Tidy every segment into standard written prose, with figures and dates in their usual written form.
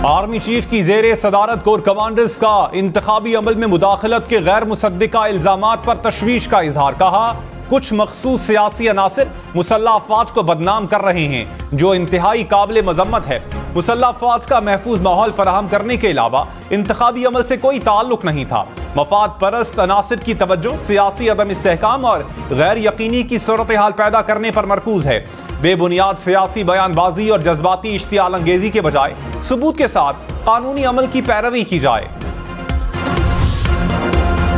Army chief की जेरे सदारत कोर कमांडर्स का इंतखाबी अमल में मुदाखलत के गैर मुसद्दिका इल्जामात पर तशवीश का इजहार। कहा, कुछ मखसूस सियासी अनासिर मुसल्लह अफवाज को बदनाम कर रहे हैं जो इंतहाई काबिल मजम्मत है। मुसल्लह अफवाज का महफूज माहौल फराहम करने के अलावा इंतखाबी अमल से कोई ताल्लुक नहीं था। मफाद परस्त अनासिर की तवज्जो सियासी अदम इस्तेहकाम और गैर यकीनी की सूरत हाल पैदा करने पर मरकूज है। बेबुनियाद सियासी बयानबाजी और जज्बाती इश्तियाल अंगेजी के बजाय सबूत के साथ कानूनी अमल की पैरवी की जाए।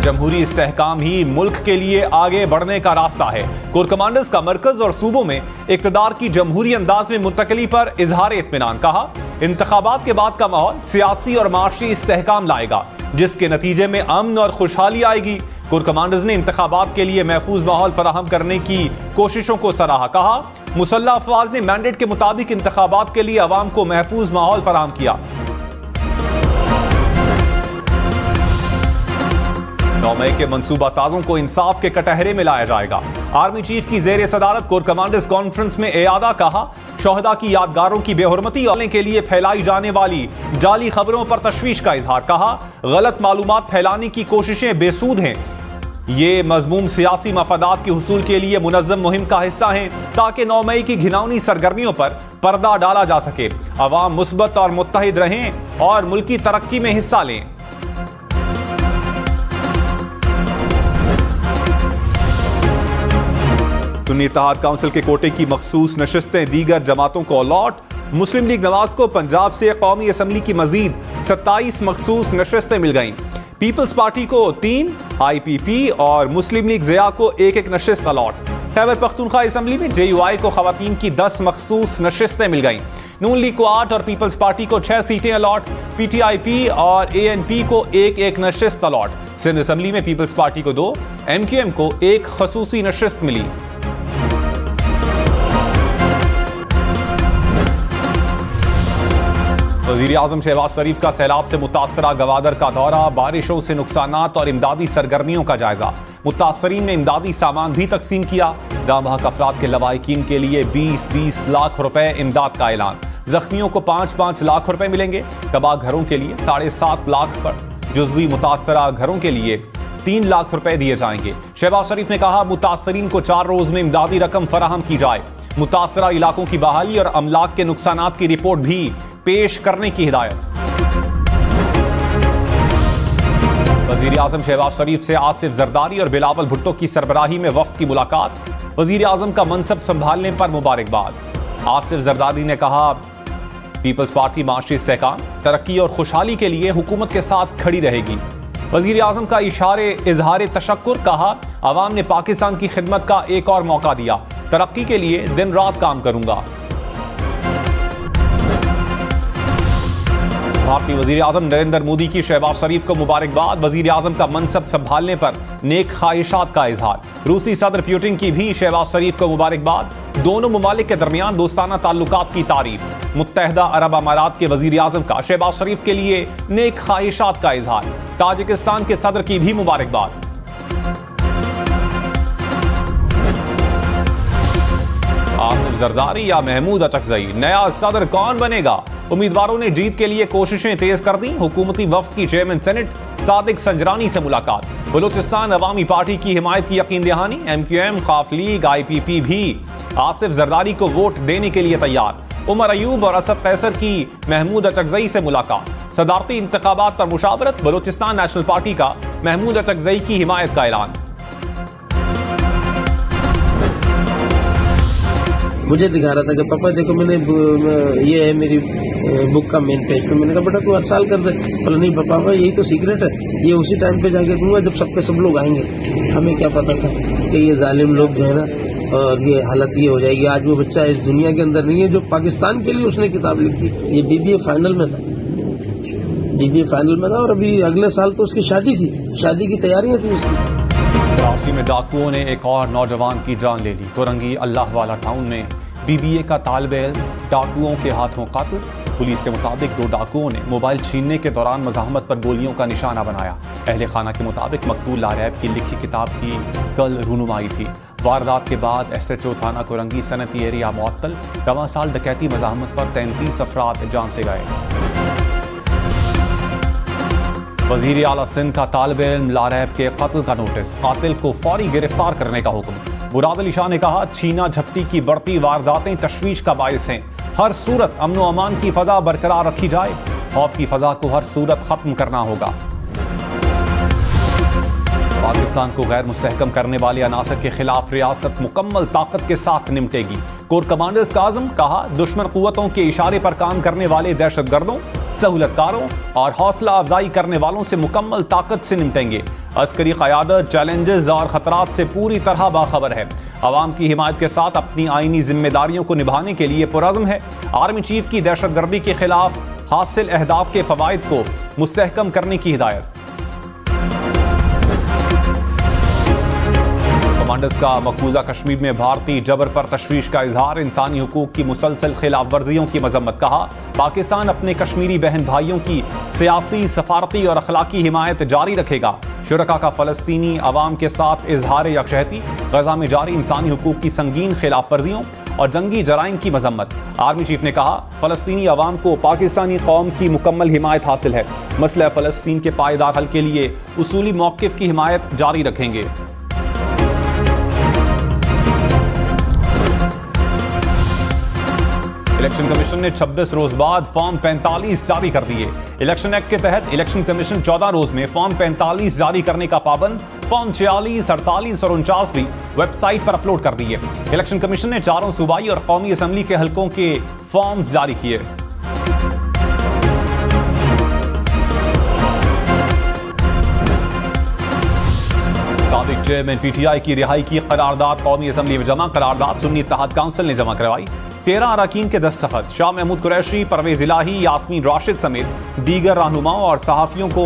जमहूरी इस्तेहकाम ही मुल्क के लिए आगे बढ़ने का रास्ता है। कोर कमांडर्स का मरकज और सूबों में इक्तदार की जमहूरी अंदाज में मुंतकली पर इजहार इत्मीनान। कहा, इंतखाबात के बाद का माहौल सियासी और माशी इस्तेहकाम लाएगा जिसके नतीजे में अमन और खुशहाली आएगी। कोर कमांडर्स ने इंतखाबात के लिए महफूज माहौल फराहम करने की कोशिशों को सराहा। कहा, मुसल्लह अफवाज ने मैंडेट के मुताबिक इंतखाबात के लिए अवाम को महफूज माहौल फराहम किया। 9 मई के मंसूबा साजों को इंसाफ के कटहरे में लाया जाएगा। आर्मी चीफ की जेर सदारत कोर कमांडर्स कॉन्फ्रेंस में एआदा। कहा, शोहदा की यादगारों की बेहुरमती के लिए फैलाई जाने वाली जाली खबरों पर तशवीश का इजहार। कहा, गलत मालूमात फैलाने की कोशिशें बेसूद हैं। ये मजमूम सियासी मफादात के हुसूल के लिए मुनज़्ज़म मुहिम का हिस्सा हैं ताकि 9 मई की घिनौनी सरगर्मियों पर पर्दा डाला जा सके। अवाम मुस्बत और मुत्तहिद रहें और मुल्की तरक्की में हिस्सा लें। सुन्नी इत्तेहाद काउंसिल के कोटे की मखसूस नशिस्तें दीगर जमातों को अलॉट। मुस्लिम लीग नवाज को पंजाब से कौमी असम्बली की मजीद 27 मखसूस नशिस्तें मिल गईं। पीपल्स पार्टी को 3, IPP और मुस्लिम लीग ज़िया को 1-1 नशिस्त अलॉट। खैबर पख्तूनख्वा असम्बली में JUI को खवातीन की 10 मखसूस नशिस्तें मिल गईं। नून लीग को 8 और पीपल्स पार्टी को 6 सीटें अलॉट। PTIP और ANP को 1-1 नशिस्त अलॉट। सिंध असम्बली में पीपल्स पार्टी को 2, MQM को 1 खसूसी नशिस्त मिली। वज़ीर आज़म शहबाज शरीफ का सैलाब से मुतासरा गवादर का दौरा। बारिशों से नुकसानात और इमदादी सरगर्मियों का जायजा। मुतासरीन में इमदादी सामान भी तकसीम किया। दामहक अफराद के लवाहिकीन के लिए 20-20 लाख रुपए इमदाद का ऐलान। जख्मियों को 5-5 लाख रुपए मिलेंगे। तबाह घरों के लिए 7.5 लाख पर जुज़वी मुतासरा घरों के लिए 3 लाख रुपए दिए जाएंगे। शहबाज शरीफ ने कहा, मुतासरीन को 4 रोज में इमदादी रकम फराहम की जाए। मुतासरा इलाकों की बहाली और अमलाक के नुकसानात की रिपोर्ट भी पेश करने की हिदायत। वज़ीर आज़म शहबाज शरीफ से आसिफ जरदारी और बिलावल भुट्टो की सरबराही में वफ्द की मुलाकात। वज़ीर आज़म का मनसब संभालने पर मुबारकबाद। आसिफ जरदारी ने कहा, पीपल्स पार्टी माशी इस्तेहकाम, तरक्की और खुशहाली के लिए हुकूमत के साथ खड़ी रहेगी। वज़ीर आज़म का इजहार तशक्कुर। कहा, अवाम ने पाकिस्तान की खिदमत का एक और मौका दिया। तरक्की के लिए दिन रात काम करूंगा। भारतीय वज़ीर आज़म नरेंद्र मोदी की शहबाज शरीफ को मुबारकबाद। वज़ीर आज़म का मनसब संभालने पर नेक ख्वाहिशात का इजहार। रूसी सदर पुतिन की भी शहबाज शरीफ को मुबारकबाद। दोनों ममालिक के दरमियान दोस्ताना ताल्लुकात की तारीफ। मुत्तहदा अरब अमारात के वज़ीर आज़म का शहबाज शरीफ के लिए नेक ख्वाहिशात का इजहार। ताजिकिस्तान के सदर की भी मुबारकबाद। आसिफ जरदारी या महमूद अचकजई, नया सदर कौन बनेगा? उम्मीदवारों ने जीत के लिए कोशिशें तेज कर दी। हुकूमती वफ्द की चेयरमैन सेनेट सादिक संजरानी से मुलाकात। बलूचिस्तान अवामी पार्टी की हिमायत की यकीन दहानी। MQM, खाफ लीग, IPP भी आसिफ जरदारी को वोट देने के लिए तैयार। उमर अयूब और असद कैसर की महमूद अचकजई से मुलाकात। सदारती इंतखाबात पर मुशावरत। बलूचिस्तान नेशनल पार्टी का महमूद अचकजई की हिमायत का ऐलान। मुझे दिखा रहा था कि पापा देखो मैंने ये है मेरी बुक का मेन पेज। तो मैंने कहा बेटा तू हर साल कर दे। बोला नहीं पापा यही तो सीक्रेट है, ये उसी टाइम पे जाके दूंगा जब सब लोग आएंगे। हमें क्या पता था कि ये जालिम लोग जो है ना, और ये हालत ये हो जाएगी। आज वो बच्चा इस दुनिया के अंदर नहीं है जो पाकिस्तान के लिए उसने किताब लिखी। ये BBA फाइनल में था और अभी अगले साल तो उसकी शादी थी, शादी की तैयारियां थी उसकी। कराची में डाकुओं ने एक और नौजवान की जान ले ली। कोरंगी अल्लाह वाला टाउन में BBA का तालिब इल्म डाकुओं के हाथों कातिल। पुलिस के मुताबिक 2 डाकुओं ने मोबाइल छीनने के दौरान मज़ाहमत पर गोलियों का निशाना बनाया। अहले खाना के मुताबिक मकतूल लारैब की लिखी किताब की कल रूनुमाई थी। वारदात के बाद SHO थाना कोरंगी सनती एरिया मुअत्तल। रवां साल डकैती मज़ाहमत पर 33 अफराद जान से गए। वजीर आला सिंध का तालिब इल्म लारैब के कत्ल का नोटिस, कातिल को फौरी गिरफ्तार करने का हुक्म। मुराद अली शाह ने कहा, छीना झपटी की बढ़ती वारदातें तशवीश का बायस हैं। हर सूरत अमन व अमान की फजा बरकरार रखी जाए। खौफ की फजा को हर सूरत खत्म करना होगा। पाकिस्तान को गैर मुस्तहकम करने वाले अनासर के खिलाफ रियासत मुकम्मल ताकत के साथ निपटेगी। कोर कमांडर्स का आज़म, कहा, दुश्मन कुव्वतों के इशारे पर काम करने वाले दहशतगर्दों, सहूलतकारों और हौसला अफजाई करने वालों से मुकम्मल ताकत से निपटेंगे। अस्करी क़यादत चैलेंजेस और खतरात से पूरी तरह बाखबर है। अवाम की हिमायत के साथ अपनी आईनी जिम्मेदारियों को निभाने के लिए पुरज़्म है। आर्मी चीफ की दहशतगर्दी के खिलाफ हासिल अहदाफ के फवाइद को मुस्तहकम करने की हिदायत। कमांडर्स का मकबूजा कश्मीर में भारतीय जबर पर तशवीश का इजहार, इंसानी हुकूक की मुसलसल खिलाफ वर्जियों की मजम्मत। कहा, पाकिस्तान अपने कश्मीरी बहन भाइयों की सियासी, सफारती और अखलाकी हिमायत जारी रखेगा। शुरका का फलस्तीनी अवाम के साथ इजहार यकजहती, गजा में जारी इंसानी हुकूक की संगीन खिलाफ वर्जियों और जंगी जराइम की मजम्मत। आर्मी चीफ ने कहा, फलस्तीनी अवाम को पाकिस्तानी कौम की मुकम्मल हिमायत हासिल है। मसला फलस्तीन के पायदार हल के लिए उसूली मौक़िफ़ की हिमायत जारी रखेंगे। इलेक्शन कमीशन ने 26 रोज बाद फॉर्म 45 जारी कर दिए। इलेक्शन एक्ट के तहत इलेक्शन कमीशन 14 रोज में फॉर्म 45 जारी करने का पाबंद। फॉर्म 46, 48 और 49 भी वेबसाइट पर अपलोड कर दिए। इलेक्शन कमीशन ने चारों सूबाई और कौमी असम्बली के हलकों के फॉर्म्स जारी किए। साबिक चेयरमैन पीटीआई की रिहाई की करारदाद कौमी असम्बली में जमा। करारदाद सुन्नी इत्तेहाद काउंसिल ने जमा करवाई। 13 अरकान के दस्तखत। शाह महमूद कुरैशी, परवेज इलाही, यास्मीन राशिद समेत दीगर रहनुमाओं और सहाफियों को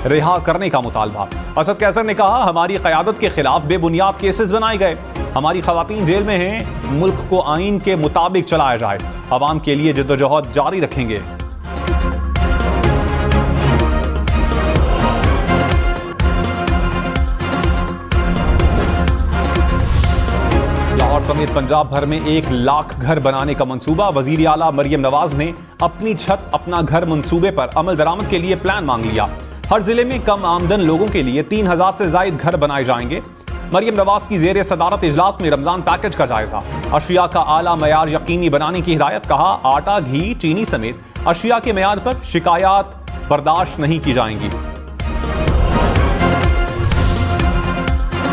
रिहा करने का मुतालबा। असद कैसर ने कहा, हमारी क़यादत के खिलाफ बेबुनियाद केसेस बनाए गए। हमारी खवातीन जेल में हैं। मुल्क को आइन के मुताबिक चलाया जाए। अवाम के लिए जद्दोजहद जारी रखेंगे। समेत पंजाब भर में 1 लाख घर बनाने का मंसूबा। वजीर आला मरियम नवाज ने अपनी छत अपना घर मंसूबे पर अमल दरामद के लिए प्लान मांग लिया। हर जिले में कम आमदन लोगों के लिए 3000 से जायद घर बनाए जाएंगे। मरियम नवाज की जेर सदारत इजलास में रमजान पैकेज का जायजा। अशिया का आला मयार यकीनी बनाने की हिदायत। कहा, आटा, घी, चीनी समेत अशिया के मयार पर शिकायत बर्दाश्त नहीं की जाएंगी।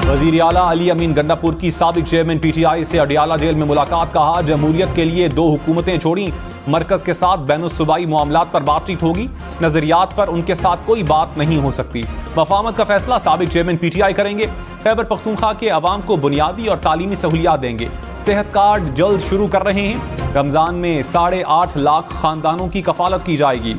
वजीर आला अली अमीन गंडापुर की साबिक चेयरमैन पीटीआई से अडियाला जेल में मुलाकात। कहा, जमहूरियत के लिए 2 हुकूमतें छोड़ी। मरकज के साथ बैनुस्सूबाई मामलात पर बातचीत होगी। नजरियात पर उनके साथ कोई बात नहीं हो सकती। मफाहमत का फैसला साबिक चेयरमैन पीटीआई करेंगे। खैबर पख्तूनख्वा के अवाम को बुनियादी और तालीमी सहूलियात देंगे। सेहत कार्ड जल्द शुरू कर रहे हैं। रमजान में 8.5 लाख खानदानों की कफालत की जाएगी।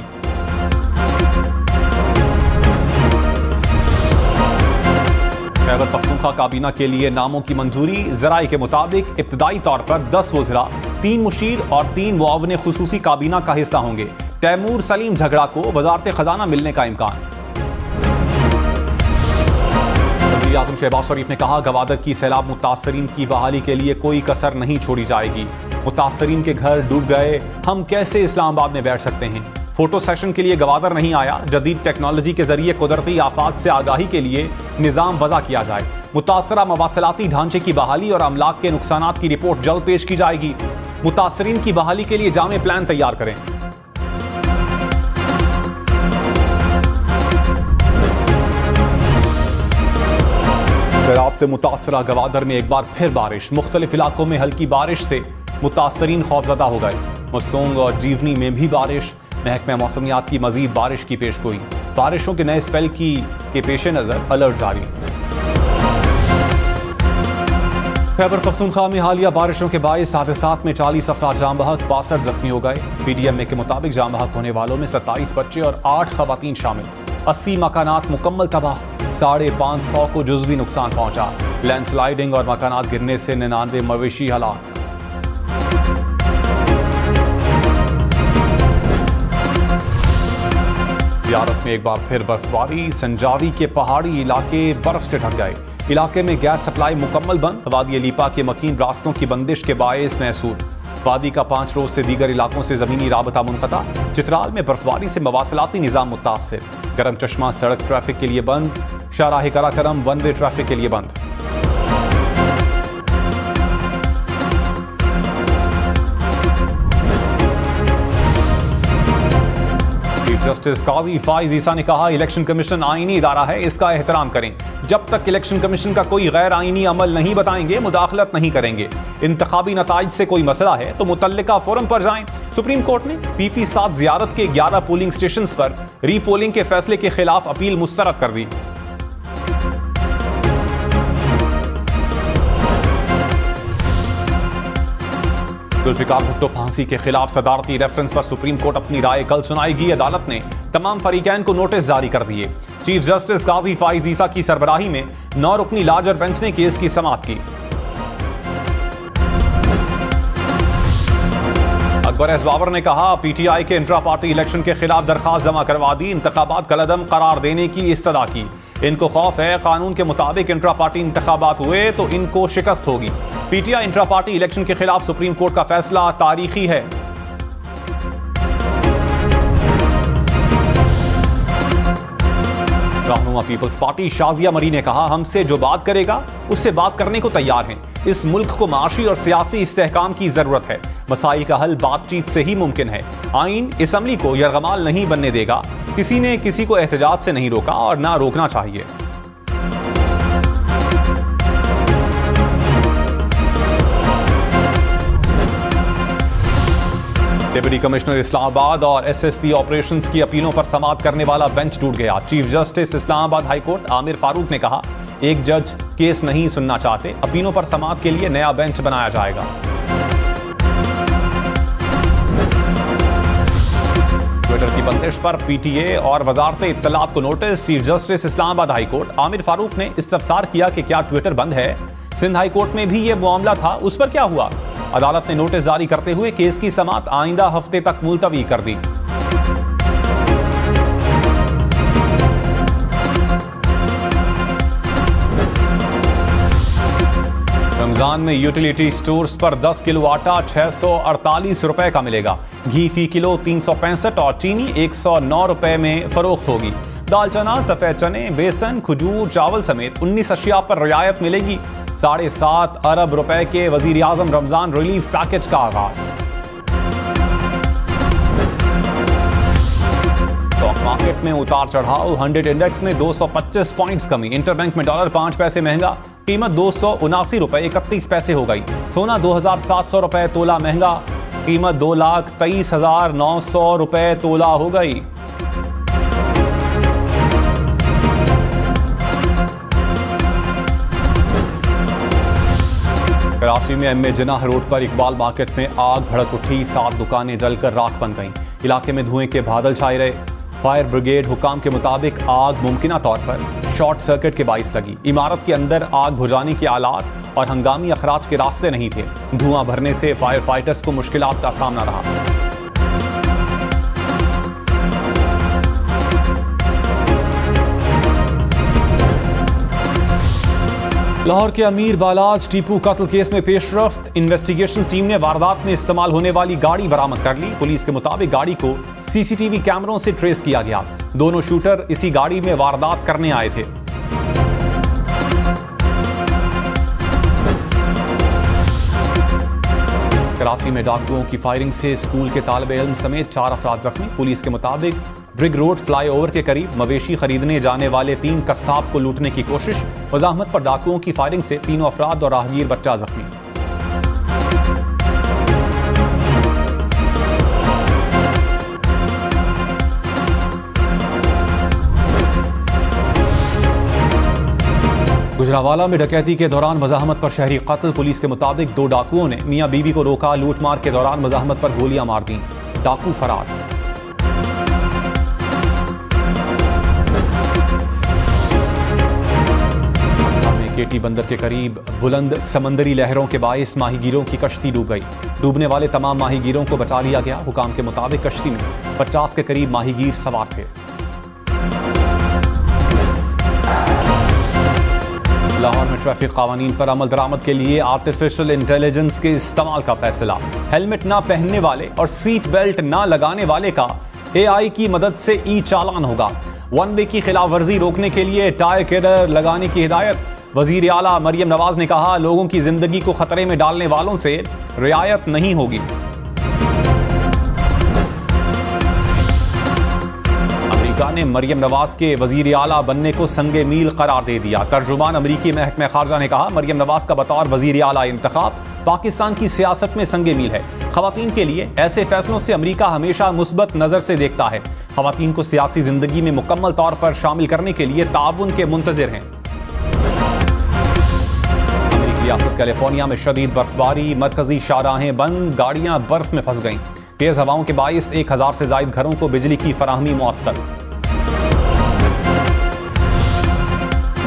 खैबर पख्तूनख्वा काबीना के लिए नामों की मंजूरी। ज़राए के मुताबिक इब्तदाई तौर पर 10 वज़रा, 3 मुशीर और 3 मुआवने खुसूसी काबीना का हिस्सा होंगे। तैमूर सलीम झगड़ा को वजारत खजाना मिलने का इम्कान। वज़ीर आज़म शहबाज शरीफ ने कहा, गवादर की सैलाब मुतासरीन की बहाली के लिए कोई कसर नहीं छोड़ी जाएगी। मुतासरीन के घर डूब गए, हम कैसे इस्लामाबाद में बैठ सकते हैं। फोटो सेशन के लिए गवादर नहीं आया। जदीद टेक्नोलॉजी के जरिए कुदरती आफात से आगाही के लिए निजाम वज़ा किया जाए। मुतासरा मवासलाती ढांचे की बहाली और अमलाक के नुकसानात की रिपोर्ट जल्द पेश की जाएगी। मुतासरीन की बहाली के लिए जामे प्लान तैयार करें। सैलाब से मुतासरा गवादर में एक बार फिर बारिश। मुख्तलिफ इलाकों में हल्की बारिश से मुतासरीन खौफजदा हो गए। मस्तोंग और जीवनी में भी बारिश। महकमा मौसमियात की मजीद बारिश की पेशगोई। बारिशों के नए स्पेल के पेश नजर अलर्ट जारी। खैबर पख्तूनख्वा में हालिया बारिशों के बायस हादसात में 40 अफराद जाम बहक, 62 जख्मी हो गए। पीडीएमए के मुताबिक जाम बहक होने वालों में 27 बच्चे और 8 खवातीन शामिल। 80 मकानात मुकम्मल तबाह। 550 को जुज़वी नुकसान पहुंचा। लैंडस्लाइडिंग और मकानात गिरने से 99 मवेशी हलाक। ज़ियारत में एक बार फिर बर्फबारी। संजावी के पहाड़ी इलाके बर्फ से ढक गए। इलाके में गैस सप्लाई मुकम्मल बंद। वादी अलीपा के मकीन रास्तों की बंदिश के बायस महसूर। वादी का 5 रोज से दीगर इलाकों से जमीनी राबता मुनक़ता। चित्राल में बर्फबारी से मवासलाती निज़ाम मुतासिर। करम चश्मा सड़क ट्रैफिक के लिए बंद, शाहराह कराकरम वन वे ट्रैफिक के लिए बंद। चीफ जस्टिस काजी फाइज ईसा ने कहा, इलेक्शन कमीशन आईनी इदारा है, इसका एहतराम करें। जब तक इलेक्शन कमीशन का कोई गैर आईनी अमल नहीं बताएंगे, मुदाखलत नहीं करेंगे। इंतखाबी नताइज से कोई मसला है तो मुतल्लिका फोरम पर जाएं। सुप्रीम कोर्ट ने PP 7 ज़ियारत के 11 पोलिंग स्टेशन पर रीपोलिंग के फैसले के खिलाफ अपील मुस्तरद कर दी। जुल्फिकार भुट्टो फांसी के खिलाफ सदारती रेफरेंस पर सुप्रीम कोर्ट अपनी राय कल सुनाएगी। अदालत ने तमाम फरीकैन को नोटिस जारी कर दिए। चीफ जस्टिस काजी फाइज ईसा की सरबराही में 9 रुकनी लार्जर बेंच ने केस की समाअत की। अकबर एस बाबर ने कहा, PTI के इंट्रा पार्टी इलेक्शन के खिलाफ दरखास्त जमा करवा दी, इंतखाबात कलअदम करार देने की इस्तदा की। इनको खौफ है कानून के मुताबिक इंट्रा पार्टी इंतखाबात हुए तो इनको शिकस्त होगी। PTI इंट्रा पार्टी इलेक्शन के खिलाफ सुप्रीम कोर्ट का फैसला तारीखी है। रहनुमा पीपल्स पार्टी शाजिया मरी ने कहा, हमसे जो बात करेगा उससे बात करने को तैयार हैं। इस मुल्क को माशी और सियासी इस्तेहकाम की जरूरत है। मसाइल का हल बातचीत से ही मुमकिन है। आइन असम्बली को यरगमाल नहीं बनने देगा। किसी ने किसी को एहतजाज से नहीं रोका और ना रोकना चाहिए। डिप्टी कमिश्नर इस्लामाबाद और SSP ऑपरेशंस की अपीलों पर समाअत करने वाला बेंच टूट गया। Chief justice Islamabad high court Aamir Farooq ने कहा, एक जज केस नहीं सुनना चाहते, अपीलों पर समाअत के लिए नया बेंच बनाया जाएगा। ट्विटर की बंदिश पर PTA और वजारत इत्तलात को notice. Chief justice Islamabad high court Aamir Farooq ने इस्तफसार किया कि क्या ट्विटर बंद है। सिंध हाईकोर्ट में भी यह मामला था, उस पर क्या हुआ। अदालत ने नोटिस जारी करते हुए केस की समाअत आइंदा हफ्ते तक मुलतवी कर दी। रमजान में यूटिलिटी स्टोर्स पर 10 किलो आटा 648 रुपए का मिलेगा। घी फी किलो 365 और चीनी 109 रुपए में फरोख्त होगी। दाल चना, सफेद चने, बेसन, खजूर, चावल समेत 19 अशिया पर रियायत मिलेगी। 7.5 अरब रुपए के वजीर आजम रमजान रिलीफ पैकेज का आगाज। स्टॉक मार्केट में उतार चढ़ाव। 100 इंडेक्स में 225 पॉइंट्स कमी। इंटरबैंक में डॉलर 5 पैसे महंगा, कीमत 279 रुपए 31 पैसे हो गई। सोना 2700 रुपए तोला महंगा, कीमत 2,23,900 रुपए तोला हो गई। कराची में MA जिनाह रोड पर इकबाल मार्केट में आग भड़क उठी। 7 दुकानें जलकर राख बन गईं। इलाके में धुएं के बादल छाए रहे। फायर ब्रिगेड हुकाम के मुताबिक आग मुमकिना तौर पर शॉर्ट सर्किट के बाइस लगी। इमारत के अंदर आग बुझाने के आलात और हंगामी अखराज के रास्ते नहीं थे। धुआं भरने से फायर फाइटर्स को मुश्किलात का सामना रहा। लाहौर के अमीर बालाज टीपू कत्ल केस में पेशरफ्त। इन्वेस्टिगेशन टीम ने वारदात में इस्तेमाल होने वाली गाड़ी बरामद कर ली। पुलिस के मुताबिक गाड़ी को CCTV कैमरों से ट्रेस किया गया। दोनों शूटर इसी गाड़ी में वारदात करने आए थे। कराची में डाकुओं की फायरिंग से स्कूल के तालिब इल्म समेत 4 अफराद जख्मी। पुलिस के मुताबिक ब्रिग रोड फ्लाईओवर के करीब मवेशी खरीदने जाने वाले 3 कस्साब को लूटने की कोशिश। वजाहमत पर डाकुओं की फायरिंग से 3 अफराद और राहगीर बच्चा जख्मी। गुजरावाला में डकैती के दौरान मज़ाहमत पर शहरी कत्ल। पुलिस के मुताबिक 2 डाकुओं ने मियां बीवी को रोका। लूटमार के दौरान मज़ाहमत पर गोलियां मार दी। डाकू फरार। केटी बंदर के करीब बुलंद समंदरी लहरों के बाइस माहीगीरों की कश्ती डूब गई। डूबने वाले तमाम माहीगीरों को बचा लिया गया। हुकाम के मुताबिक कश्ती में 50 के करीब माहीगीर सवार थे। लाहौर में ट्रैफिक कानून पर अमल दरामद के लिए आर्टिफिशियल इंटेलिजेंस के इस्तेमाल का फैसला। हेलमेट ना पहनने वाले और सीट बेल्ट ना लगाने वाले का AI की मदद से चालान होगा। वन वे की खिलाफ वर्जी रोकने के लिए टायर केडर लगाने की हिदायत। वजीर आला मरियम नवाज ने कहा, लोगों की जिंदगी को खतरे में डालने वालों से रियायत नहीं होगी। अमेरिका ने मरियम नवाज के वजीर आला बनने को संगे मील करार दे दिया। तर्जुमान अमेरिकी महकमा खारजा ने कहा, मरियम नवाज का बतौर वजीर आला इंतखाब पाकिस्तान की सियासत में संगे मील है। खवातीन के लिए ऐसे फैसलों से अमेरिका हमेशा मुस्बत नजर से देखता है। खवातीन को सियासी जिंदगी में मुकम्मल तौर पर शामिल करने के लिए ताउन के मुंतजिर हैं। अमेरिकी रियासत कैलिफोर्निया में शदीद बर्फबारी, मरकजी शाहराहें बंद, गाड़ियां बर्फ में फंस गईं। तेज हवाओं के बाइस 1000 से ज्यादा घरों को बिजली की फराहमी मुअत्तल।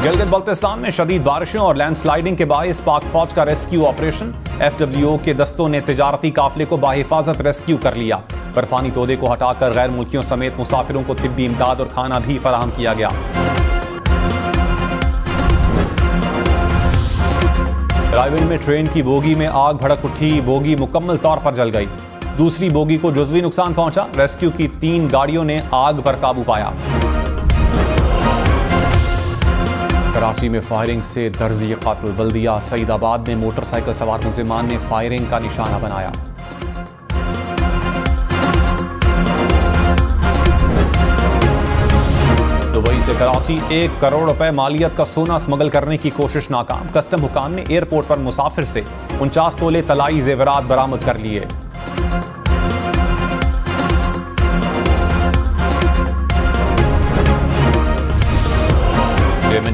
गिलगित बल्तिस्तान में शदीद बारिशों और लैंडस्लाइडिंग के बाइस पाक फौज का रेस्क्यू ऑपरेशन। FWO के दस्तों ने तिजारती काफिले को बाहिफाजत रेस्क्यू कर लिया। बर्फानी तोदे को हटाकर गैर मुल्कियों समेत मुसाफिरों को तिब्बी इमदाद और खाना भी फराहम किया गया। रायविंड में ट्रेन की बोगी में आग भड़क उठी, बोगी मुकम्मल तौर पर जल गई। दूसरी बोगी को जुज़वी नुकसान पहुंचा। रेस्क्यू की 3 गाड़ियों ने आग पर काबू पाया। कराची में फायरिंग से दर्जी कातिल। बल्दिया सईदाबाद में मोटरसाइकिल सवार मुलजिमान ने फायरिंग का निशाना बनाया। दुबई से कराची 1 करोड़ रुपए मालियत का सोना स्मगल करने की कोशिश नाकाम। कस्टम हुकाम ने एयरपोर्ट पर मुसाफिर से 49 तोले तलाई जेवरात बरामद कर लिए।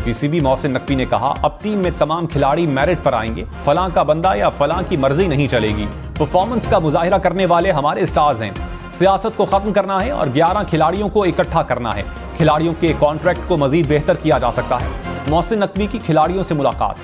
PCB मोहसिन नकवी ने कहा, अब टीम में तमाम खिलाड़ी मेरिट पर आएंगे। फलां का बंदा या फलां की मर्जी नहीं चलेगी। परफॉर्मेंस का मुजाहिरा करने वाले हमारे स्टार्स हैं। सियासत को खत्म करना है और 11 खिलाड़ियों को इकट्ठा करना है। खिलाड़ियों के कॉन्ट्रैक्ट को मजीद बेहतर किया जा सकता है। मोहसिन नकवी की खिलाड़ियों से मुलाकात।